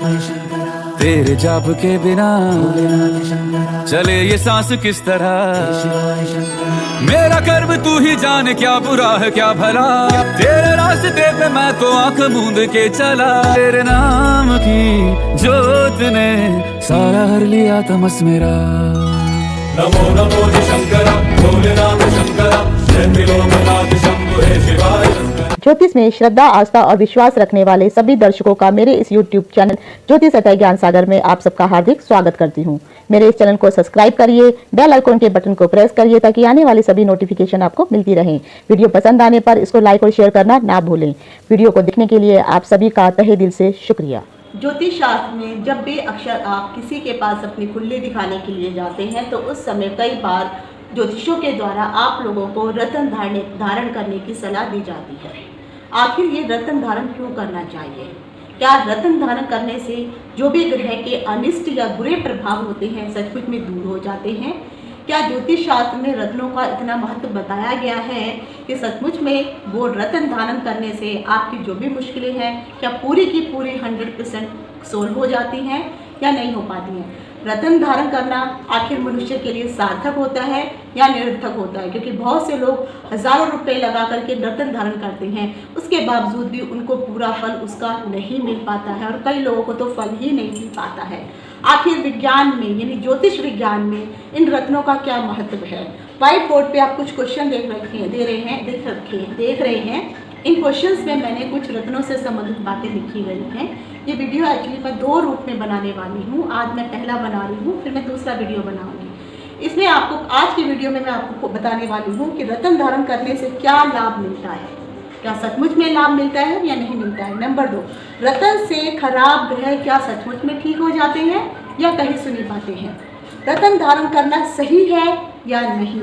तेरे जाप के बिना चले ये सांस किस तरह। मेरा कर्म तू ही जाने, क्या बुरा है क्या भला, तेरे रास्ते पे मैं तो आंख मूंद के चला। तेरे नाम की जोत ने सारा हर लिया तमस मेरा। नमो नमो जी शंकरा, भोलेनाथ शंकरा, जय त्रिलोकनाथ शंभु हे शिवाय शंकरा। ज्योतिष में श्रद्धा, आस्था और विश्वास रखने वाले सभी दर्शकों का मेरे इस YouTube चैनल ज्योतिष अतः ज्ञान सागर में आप सबका हार्दिक स्वागत करती हूँ। मेरे इस चैनल को सब्सक्राइब करिए, बेल आइकन के बटन को प्रेस करिए ताकि आने वाली सभी नोटिफिकेशन आपको मिलती रहें। वीडियो पसंद आने पर इसको लाइक और शेयर करना ना भूलें। वीडियो को देखने के लिए आप सभी का तहे दिल से शुक्रिया। ज्योतिष शास्त्र में जब भी अक्षर आप किसी के पास अपनी कुंडली दिखाने के लिए जाते हैं तो उस समय कई बार ज्योतिषों के द्वारा आप लोगों को रत्न धारण करने की सलाह दी जाती है। आखिर ये रत्न धारण क्यों करना चाहिए? क्या रत्न धारण करने से जो भी ग्रह के अनिष्ट या बुरे प्रभाव होते हैं सचमुच में दूर हो जाते हैं? क्या ज्योतिष शास्त्र में रत्नों का इतना महत्व बताया गया है कि सचमुच में वो रत्न धारण करने से आपकी जो भी मुश्किलें हैं क्या पूरी की पूरी 100% सोल्व हो जाती हैं या नहीं हो पाती हैं? रत्न धारण करना आखिर मनुष्य के लिए सार्थक होता है या निरर्थक होता है? क्योंकि बहुत से लोग हजारों रुपए लगा करके रत्न धारण करते हैं, उसके बावजूद भी उनको पूरा फल उसका नहीं मिल पाता है और कई लोगों को तो फल ही नहीं मिल पाता है। आखिर विज्ञान में यानी ज्योतिष विज्ञान में इन रत्नों का क्या महत्व है? व्हाइट बोर्ड पे आप कुछ क्वेश्चन देख रहे हैं। इन क्वेश्चंस में मैंने कुछ रत्नों से संबंधित बातें लिखी गई हैं। ये वीडियो एक्चुअली मैं 2 रूप में बनाने वाली हूँ। आज मैं पहला बना रही हूँ, फिर मैं दूसरा वीडियो बनाऊंगी। इसमें आपको आज की वीडियो में मैं आपको बताने वाली हूँ कि रत्न धारण करने से क्या लाभ मिलता है, क्या सचमुच में लाभ मिलता है या नहीं मिलता है। नंबर 2, रत्न से खराब ग्रह क्या सचमुच में ठीक हो जाते हैं या कहीं सुनी पाते हैं? रत्न धारण करना सही है या नहीं?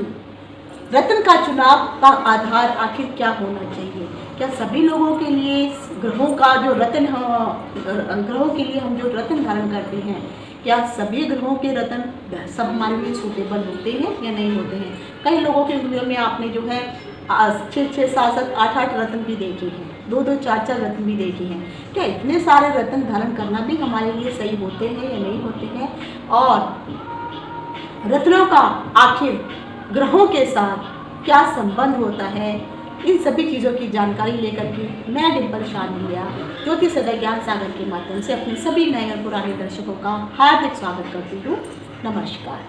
रत्न का चुनाव का आधार आखिर क्या होना चाहिए? क्या सभी लोगों के लिए ग्रहों का जो ग्रहों के लिए हम जो रत्न धारण करते हैं, क्या सभी ग्रहों के रत्न सब हमारे लिए सूटेबल होते हैं या नहीं होते हैं? कई लोगों के वीडियो में आपने जो है 6-6, 7-7, 8-8 रत्न भी देखे हैं, 2-2, 4-4 रत्न भी देखे हैं। क्या इतने सारे रत्न धारण करना भी हमारे लिए सही होते हैं या नहीं होते हैं? और रत्नों का आखिर ग्रहों के साथ क्या संबंध होता है? इन सभी चीज़ों की जानकारी लेकर के मैं डिम्पल शानलिया ज्योतिष अतः ज्ञान सागर के माध्यम से अपने सभी नए और पुराने दर्शकों का हार्दिक स्वागत करती हूँ। नमस्कार।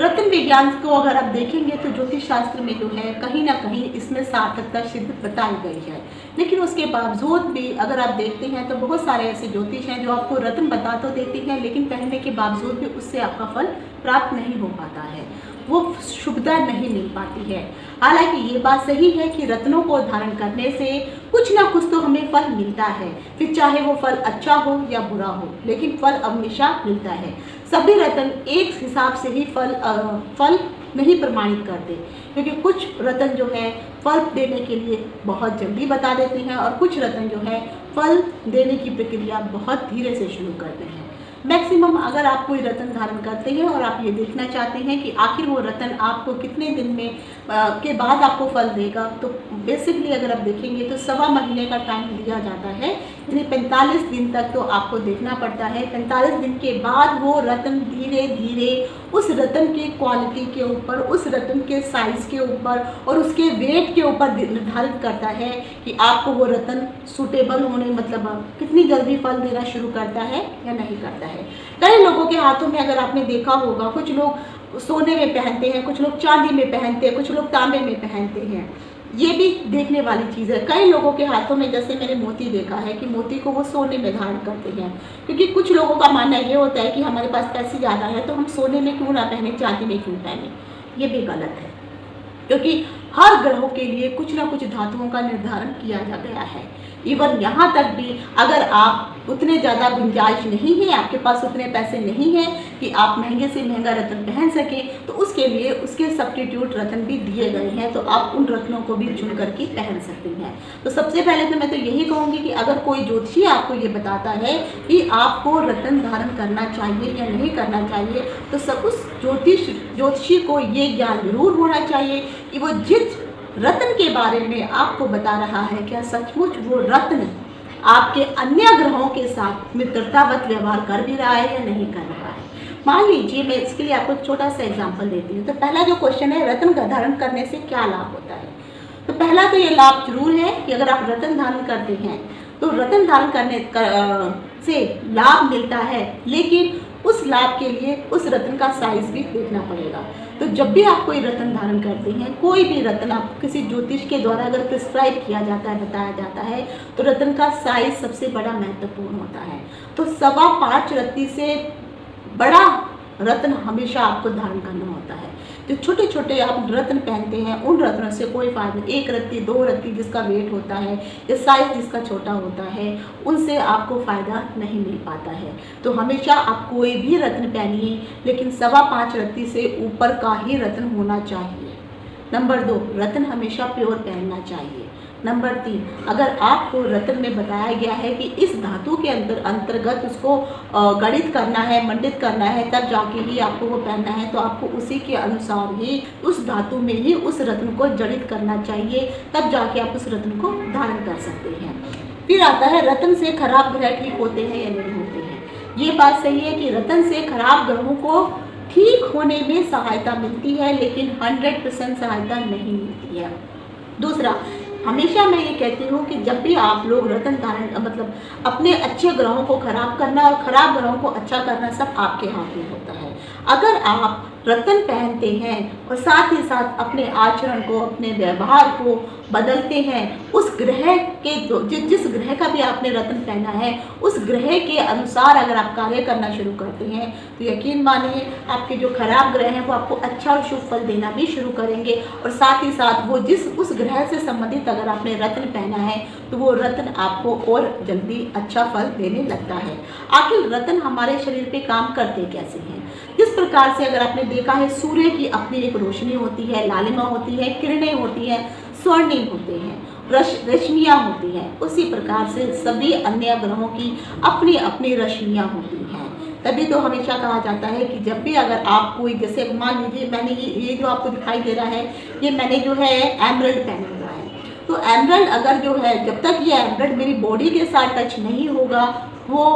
रत्न विज्ञान को अगर आप देखेंगे तो ज्योतिष शास्त्र में जो है कहीं ना कहीं इसमें सार्थकता सिद्ध बताई गई है, लेकिन उसके बावजूद भी अगर आप देखते हैं तो बहुत सारे ऐसे ज्योतिष हैं जो आपको रत्न बता तो देते हैं, लेकिन पहनने के बावजूद भी उससे आपका फल प्राप्त नहीं हो पाता है, वो शुभता नहीं मिल पाती है। हालांकि ये बात सही है कि रत्नों को धारण करने से कुछ ना कुछ तो हमें फल मिलता है, फिर चाहे वो फल अच्छा हो या बुरा हो, लेकिन फल हमेशा मिलता है। सभी रत्न एक हिसाब से ही फल नहीं प्रमाणित करते, क्योंकि कुछ रत्न जो है फल देने के लिए बहुत जल्दी बता देते हैं और कुछ रत्न जो है फल देने की प्रक्रिया बहुत धीरे से शुरू करते हैं। मैक्सिमम अगर आप कोई रत्न धारण करते हैं और आप ये देखना चाहते हैं कि आखिर वो रत्न आपको कितने दिन में के बाद आपको फल देगा, तो बेसिकली अगर आप देखेंगे तो 1.25 महीने का टाइम दिया जाता है, यानी 45 दिन तक तो आपको देखना पड़ता है। 45 दिन के बाद वो रत्न धीरे धीरे उस रत्न की क्वालिटी के ऊपर, उस रत्न के साइज़ के ऊपर और उसके वेट के ऊपर निर्धारित करता है कि आपको वो रत्न सूटेबल होने मतलब कितनी जल्दी फल देना शुरू करता है या नहीं करता है। कई लोगों के हाथों में अगर आपने देखा होगा, कुछ लोग सोने में पहनते हैं, कुछ लोग चांदी में पहनते हैं, कुछ लोग तांबे में पहनते हैं। ये भी देखने वाली चीज़ है। कई लोगों के हाथों में जैसे मैंने मोती देखा है कि मोती को वो सोने में धारण करते हैं, क्योंकि कुछ लोगों का मानना ये होता है कि हमारे पास पैसे ज़्यादा है तो हम सोने में क्यों ना पहने, चांदी में क्यों पहने। ये भी गलत है, क्योंकि हर ग्रहों के लिए कुछ ना कुछ धातुओं का निर्धारण किया जा गया है। इवन यहाँ तक भी अगर आप उतने ज़्यादा गुंजाइश नहीं है, आपके पास उतने पैसे नहीं हैं कि आप महंगे से महंगा रत्न पहन सकें, तो उसके लिए उसके सब्स्टिट्यूट रत्न भी दिए गए हैं, तो आप उन रत्नों को भी चुन करके पहन सकते हैं। तो सबसे पहले तो मैं तो यही कहूँगी कि अगर कोई ज्योतिषी आपको ये बताता है कि आपको रत्न धारण करना चाहिए या नहीं करना चाहिए, तो सब उस ज्योतिषी को ये ज्ञान जरूर होना चाहिए कि वो जिस रत्न के बारे में आपको बता रहा है क्या सचमुच वो रत्न आपके अन्य ग्रहों के साथ मित्रतावत व्यवहार कर भी रहा है या नहीं कर रहा है। मान लीजिए मैं इसके लिए आपको एक छोटा सा एग्जांपल देती हूँ। तो पहला जो क्वेश्चन है, रत्न का धारण करने से क्या लाभ होता है। तो पहला तो ये लाभ जरूर है कि अगर आप रत्न धारण करते हैं तो रत्न धारण से लाभ मिलता है, लेकिन उस लाभ के लिए उस रत्न का साइज भी देखना पड़ेगा। तो जब भी आप कोई रत्न धारण करते हैं, कोई भी रत्न आपको किसी ज्योतिष के द्वारा अगर प्रिस्क्राइब किया जाता है, बताया जाता है, तो रत्न का साइज सबसे बड़ा महत्वपूर्ण होता है। तो 5.25 रत्ती से बड़ा रत्न हमेशा आपको धारण करना होता है। जो छोटे छोटे आप रत्न पहनते हैं उन रत्नों से कोई फायदा नहीं। 1 रत्ती 2 रत्ती जिसका वेट होता है या साइज जिसका छोटा होता है, उनसे आपको फ़ायदा नहीं मिल पाता है। तो हमेशा आप कोई भी रत्न पहनिए, लेकिन 5.25 रत्ती से ऊपर का ही रत्न होना चाहिए। नंबर 2, रत्न हमेशा प्योर पहनना चाहिए। नंबर 3, अगर आपको रत्न में बताया गया है कि इस धातु के अंतर्गत उसको गणित करना है, मंडित करना है, तब जाके ही आपको वो पहनना है, तो आपको उसी के अनुसार ही उस धातु में ही उस रत्न को जड़ित करना चाहिए, तब जाके आप उस रत्न को धारण कर सकते हैं। फिर आता है रत्न से खराब ग्रह ठीक होते हैं या नहीं होते हैं। ये बात सही है कि रत्न से खराब ग्रहों को ठीक होने में सहायता मिलती है, लेकिन 100% सहायता नहीं मिलती है। दूसरा, हमेशा मैं ये कहती हूँ कि जब भी आप लोग रत्न धारण मतलब अपने अच्छे ग्रहों को खराब करना और खराब ग्रहों को अच्छा करना सब आपके हाथ में होता है। अगर आप रत्न पहनते हैं और साथ ही साथ अपने आचरण को, अपने व्यवहार को बदलते हैं, उस ग्रह के जिस ग्रह का भी आपने रत्न पहना है उस ग्रह के अनुसार अगर आप कार्य करना शुरू करते हैं, तो यकीन मानिए आपके जो खराब ग्रह हैं वो आपको अच्छा और शुभ फल देना भी शुरू करेंगे। और साथ ही साथ वो उस ग्रह से संबंधित अगर आपने रत्न पहना है तो वो रत्न आपको और जल्दी अच्छा फल देने लगता है। आखिर रत्न हमारे शरीर पे काम करते कैसे हैं? जिस प्रकार से अगर आपने देखा है सूर्य की अपनी एक रोशनी होती है, लालिमा होती है, किरणें होती हैं, स्वर्णिम होते हैं, रश्मियाँ होती हैं, उसी प्रकार से सभी अन्य ग्रहों की अपनी अपनी रश्मियाँ होती हैं। तभी तो हमेशा कहा जाता है कि जब भी अगर आप कोई, जैसे मान लीजिए मैंने ये जो आपको दिखाई दे रहा है, ये मैंने जो है एमरल्ड पहना हुआ है। तो एमरल्ड अगर जो है, जब तक ये एमरल्ड मेरी बॉडी के साथ टच नहीं होगा वो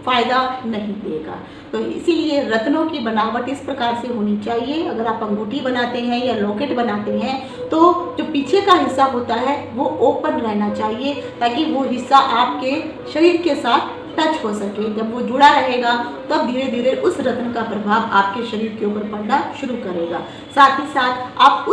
फ़ायदा नहीं देगा। तो इसीलिए रत्नों की बनावट इस प्रकार से होनी चाहिए। अगर आप अंगूठी बनाते हैं या लॉकेट बनाते हैं तो जो पीछे का हिस्सा होता है वो ओपन रहना चाहिए, ताकि वो हिस्सा आपके शरीर के साथ टच हो सके। जब वो जुड़ा रहेगा तब धीरे धीरे उस रत्न का प्रभाव आपके शरीर के ऊपर पड़ना शुरू करेगा। साथ ही साथ आप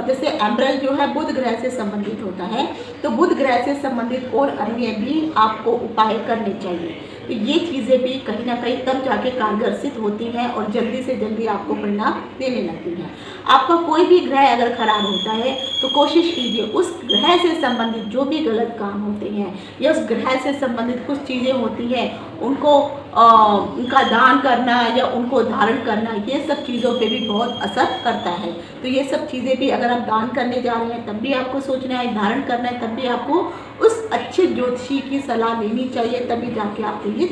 जैसे एमरल्ड जो है बुध ग्रह से संबंधित होता है, तो बुध ग्रह से संबंधित और अन्य भी आपको उपाय करने चाहिए। तो ये चीज़ें भी कहीं ना कहीं तब जाके कारगर सिद्ध होती हैं और जल्दी से जल्दी आपको परिणाम देने लगती हैं। आपका कोई भी ग्रह अगर खराब होता है तो कोशिश कीजिए उस ग्रह से संबंधित जो भी गलत काम होते हैं या उस ग्रह से संबंधित कुछ चीज़ें होती हैं उनको उनका दान करना या उनको धारण करना, ये सब चीज़ों पे भी बहुत असर करता है। तो ये सब चीज़ें भी अगर आप दान करने जा रहे हैं तब भी आपको सोचना है, धारण करना है तब भी आपको उस अच्छे ज्योतिषी की सलाह लेनी चाहिए, तभी जाके आपको ये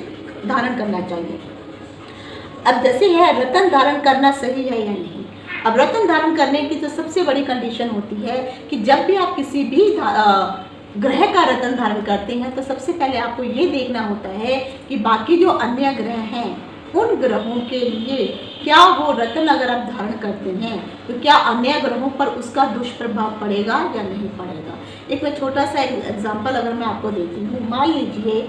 धारण करना चाहिए। अब जैसे है रत्न धारण करना सही है या नहीं। अब रत्न धारण करने की जो सबसे बड़ी कंडीशन होती है कि जब भी आप किसी भी ग्रह का रत्न धारण करते हैं तो सबसे पहले आपको ये देखना होता है कि बाकी जो अन्य ग्रह हैं उन ग्रहों के लिए क्या वो रत्न अगर आप धारण करते हैं तो क्या अन्य ग्रहों पर उसका दुष्प्रभाव पड़ेगा या नहीं पड़ेगा। एक मैं छोटा सा एग्जांपल अगर मैं आपको देती हूँ, मान लीजिए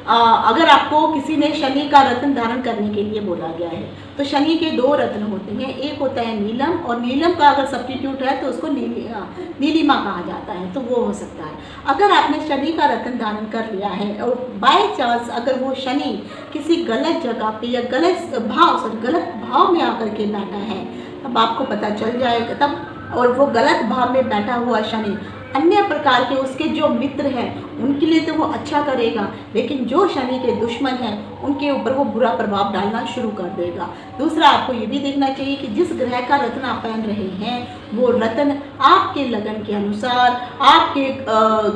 अगर आपको किसी ने शनि का रत्न धारण करने के लिए बोला गया है तो शनि के 2 रत्न होते हैं, एक होता है नीलम और नीलम का अगर सब्स्टिट्यूट है तो उसको नीलिमा कहा जाता है, तो वो हो सकता है। अगर आपने शनि का रत्न धारण कर लिया है और बाय चांस अगर वो शनि किसी गलत जगह पे या गलत भाव में आकर के बैठा है तब आपको पता चल जाएगा तब, और वो गलत भाव में बैठा हुआ शनि अन्य प्रकार के उसके जो मित्र हैं उनके लिए तो वो अच्छा करेगा, लेकिन जो शनि के दुश्मन हैं उनके ऊपर वो बुरा प्रभाव डालना शुरू कर देगा। दूसरा, आपको ये भी देखना चाहिए कि जिस ग्रह का रत्न आप पहन रहे हैं वो रत्न आपके लगन के अनुसार, आपके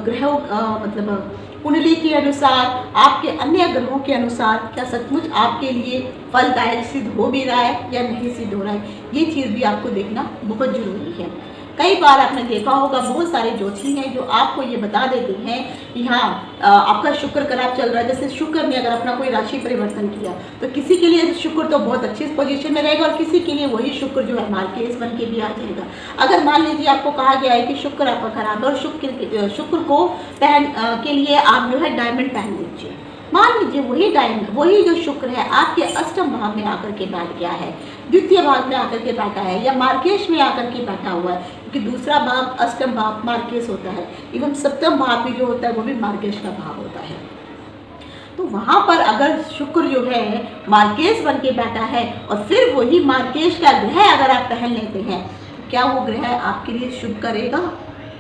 ग्रहों मतलब कुंडली के अनुसार, आपके अन्य ग्रहों के अनुसार क्या सचमुच आपके लिए फलदायक सिद्ध हो भी रहा है या नहीं सिद्ध हो रहा है। ये चीज़ भी आपको देखना बहुत ज़रूरी है। कई बार आपने देखा होगा बहुत सारे ज्योतिषी हैं जो आपको ये बता देते हैं कि हाँ आपका शुक्र खराब चल रहा है। जैसे शुक्र ने अगर अपना कोई राशि परिवर्तन किया तो किसी के लिए शुक्र तो बहुत अच्छी पोजीशन में रहेगा और किसी के लिए वही शुक्र जो है मार्केस बन के भी आ जाएगा। अगर मान लीजिए आपको कहा गया है कि शुक्र आपका खराब है और शुक्र को पहन के लिए आप जो है डायमंड पहन लीजिए। मान लीजिए वही डायमंड, वही जो शुक्र है आपके अष्टम भाव में आकर के बैठ गया है, द्वितीय भाव में आकर के बैठा है या मार्केश में आकर के बैठा हुआ है, क्योंकि दूसरा भाव अष्टम भाव मार्केश होता है एवं सप्तम भाव भी जो होता है वो भी मार्केश का भाव होता है। तो वहाँ पर अगर शुक्र जो है मार्केश बन के बैठा है और फिर वही मार्केश का ग्रह अगर आप पहन लेते हैं तो क्या वो ग्रह आपके लिए शुभ करेगा?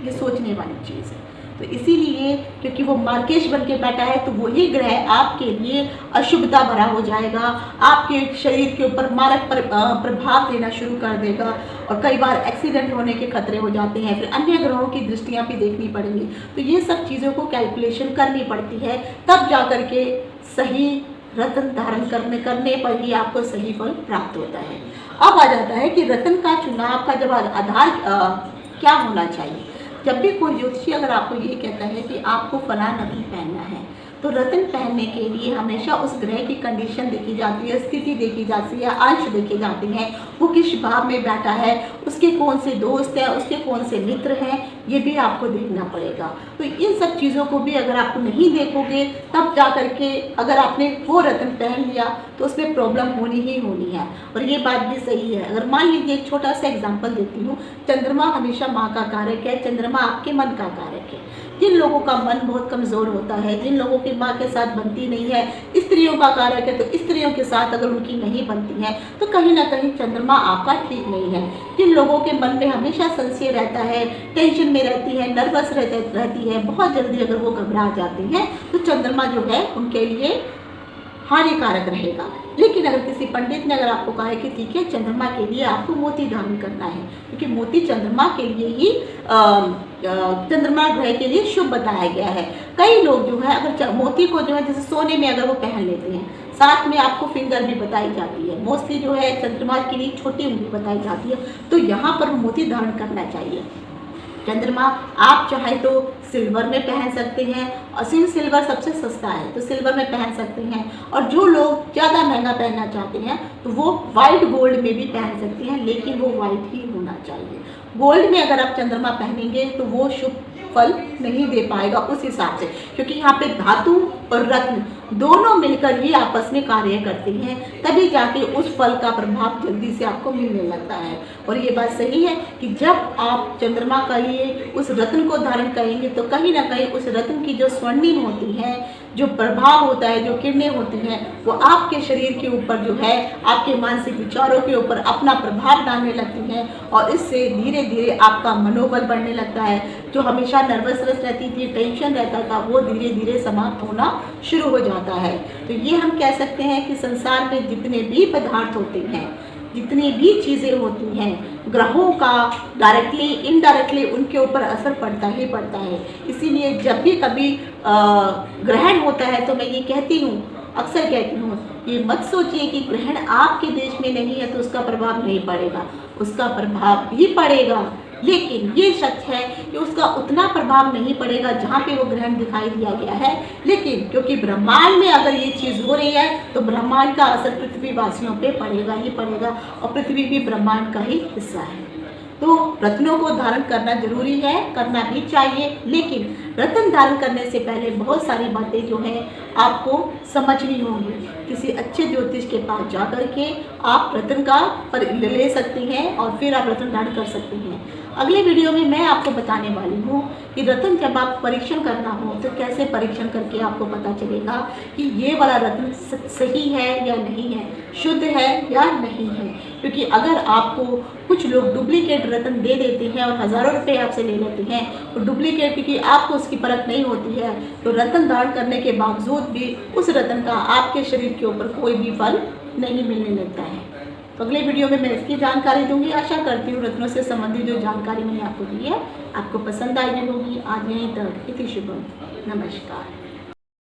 ये सोचने वाली चीज़ है। तो इसीलिए क्योंकि वो मार्केश बन के बैठा है तो वही ग्रह आपके लिए अशुभता भरा हो जाएगा, आपके शरीर के ऊपर मारक प्रभाव देना शुरू कर देगा और कई बार एक्सीडेंट होने के खतरे हो जाते हैं। फिर अन्य ग्रहों की दृष्टियाँ भी देखनी पड़ेंगी। तो ये सब चीज़ों को कैलकुलेशन करनी पड़ती है, तब जा कर के सही रत्न धारण करने पर ही आपको सही फल प्राप्त होता है। अब आ जाता है कि रत्न का चुनाव का जब आधार क्या होना चाहिए। जब भी कोई ज्योतिषी अगर आपको ये कहता है कि आपको फलां रत्न पहनना है तो रत्न पहनने के लिए हमेशा उस ग्रह की कंडीशन देखी जाती है, स्थिति देखी जाती है, अंश देखे जाते हैं, वो किस भाव में बैठा है, उसके कौन से दोस्त हैं, उसके कौन से मित्र हैं, ये भी आपको देखना पड़ेगा। तो इन सब चीज़ों को भी अगर आप नहीं देखोगे तब जा कर के अगर आपने वो रत्न पहन लिया तो उसमें प्रॉब्लम होनी ही होनी है। और ये बात भी सही है। अगर मान लीजिए एक छोटा सा एग्जाम्पल देती हूँ, चंद्रमा हमेशा माँ का कारक है, चंद्रमा आपके मन का कारक है। जिन लोगों का मन बहुत कमज़ोर होता है, जिन लोगों की माँ के साथ बनती नहीं है, स्त्रियों का कारक है, तो स्त्रियों के साथ अगर उनकी नहीं बनती है तो कहीं ना कहीं चंद्रमा आपका ठीक नहीं है। जिन लोगों के मन में हमेशा संशय रहता है, टेंशन में रहती है, नर्वस रहती है, बहुत जल्दी अगर वो घबरा जाते हैं तो चंद्रमा जो है उनके लिए हानिकारक रहेगा। लेकिन अगर किसी पंडित ने अगर आपको कहा है कि ठीक है चंद्रमा के लिए आपको मोती धारण करना है, क्योंकि मोती चंद्रमा के लिए ही चंद्रमा ग्रह के लिए शुभ बताया गया है। कई लोग जो है अगर मोती को जो है जैसे सोने में अगर वो पहन लेते हैं, साथ में आपको फिंगर भी बताई जाती है, मोस्टली जो है चंद्रमा के लिए छोटी उंगली बताई जाती है, तो यहाँ पर मोती धारण करना चाहिए। चंद्रमा आप चाहे तो सिल्वर में पहन सकते हैं और सिल्वर सबसे सस्ता है तो सिल्वर में पहन सकते हैं, और जो लोग ज़्यादा महंगा पहनना चाहते हैं तो वो वाइट गोल्ड में भी पहन सकते हैं, लेकिन वो वाइट ही होना चाहिए। गोल्ड में अगर आप चंद्रमा पहनेंगे तो वो शुभ फल नहीं दे पाएगा उस हिसाब से, क्योंकि यहाँ पे धातु और रत्न दोनों मिलकर ही आपस में कार्य करते हैं, तभी जाके उस फल का प्रभाव जल्दी से आपको मिलने लगता है। और ये बात सही है कि जब आप चंद्रमा का लिए उस रत्न को धारण करेंगे तो कहीं ना कहीं उस रत्न की जो स्वर्णिम होती है, जो प्रभाव होता है, जो किरणें होती हैं, वो आपके शरीर के ऊपर जो है आपके मानसिक विचारों के ऊपर अपना प्रभाव डालने लगती हैं और इससे धीरे धीरे आपका मनोबल बढ़ने लगता है। जो हमेशा नर्वसनेस रहती थी, टेंशन रहता था, वो धीरे धीरे समाप्त होना शुरू हो जाता है। तो ये हम कह सकते हैं कि संसार में जितने भी पदार्थ होते हैं, जितनी भी चीज़ें होती हैं, ग्रहों का डायरेक्टली इनडायरेक्टली उनके ऊपर असर पड़ता ही पड़ता है। इसीलिए जब भी कभी ग्रहण होता है तो मैं ये कहती हूँ, अक्सर कहती हूँ, ये मत सोचिए कि ग्रहण आपके देश में नहीं है तो उसका प्रभाव नहीं पड़ेगा, उसका प्रभाव भी पड़ेगा, लेकिन ये सच है कि उसका उतना प्रभाव नहीं पड़ेगा जहाँ पे वो ग्रहण दिखाई दिया गया है। लेकिन क्योंकि ब्रह्मांड में अगर ये चीज़ हो रही है तो ब्रह्मांड का असर पृथ्वी वासियों पे पड़ेगा ही पड़ेगा, और पृथ्वी भी ब्रह्मांड का ही हिस्सा है। तो रत्नों को धारण करना जरूरी है, करना भी चाहिए, लेकिन रत्न धारण करने से पहले बहुत सारी बातें जो हैं आपको समझनी होंगी। किसी अच्छे ज्योतिष के पास जा कर के आप रत्न का ले सकते हैं और फिर आप रत्न धारण कर सकते हैं। अगले वीडियो में मैं आपको बताने वाली हूँ कि रत्न जब आप परीक्षण करना हो तो कैसे परीक्षण करके आपको पता चलेगा कि ये वाला रत्न सही है या नहीं है, शुद्ध है या नहीं है। क्योंकि अगर आपको कुछ लोग डुप्लीकेट रत्न दे देते हैं और हज़ारों रुपए आपसे ले लेते हैं, तो डुप्लीकेट क्योंकि आपको उसकी परख नहीं होती है, तो रत्न धारण करने के बावजूद भी उस रत्न का आपके शरीर के ऊपर कोई भी फल नहीं मिलने लगता है। तो अगले वीडियो में मैं इसकी जानकारी दूंगी। आशा करती हूँ रत्नों से संबंधित जो जानकारी मैंने आपको दी है आपको पसंद आई होगी। आज यहीं तक, इति शुभम, नमस्कार।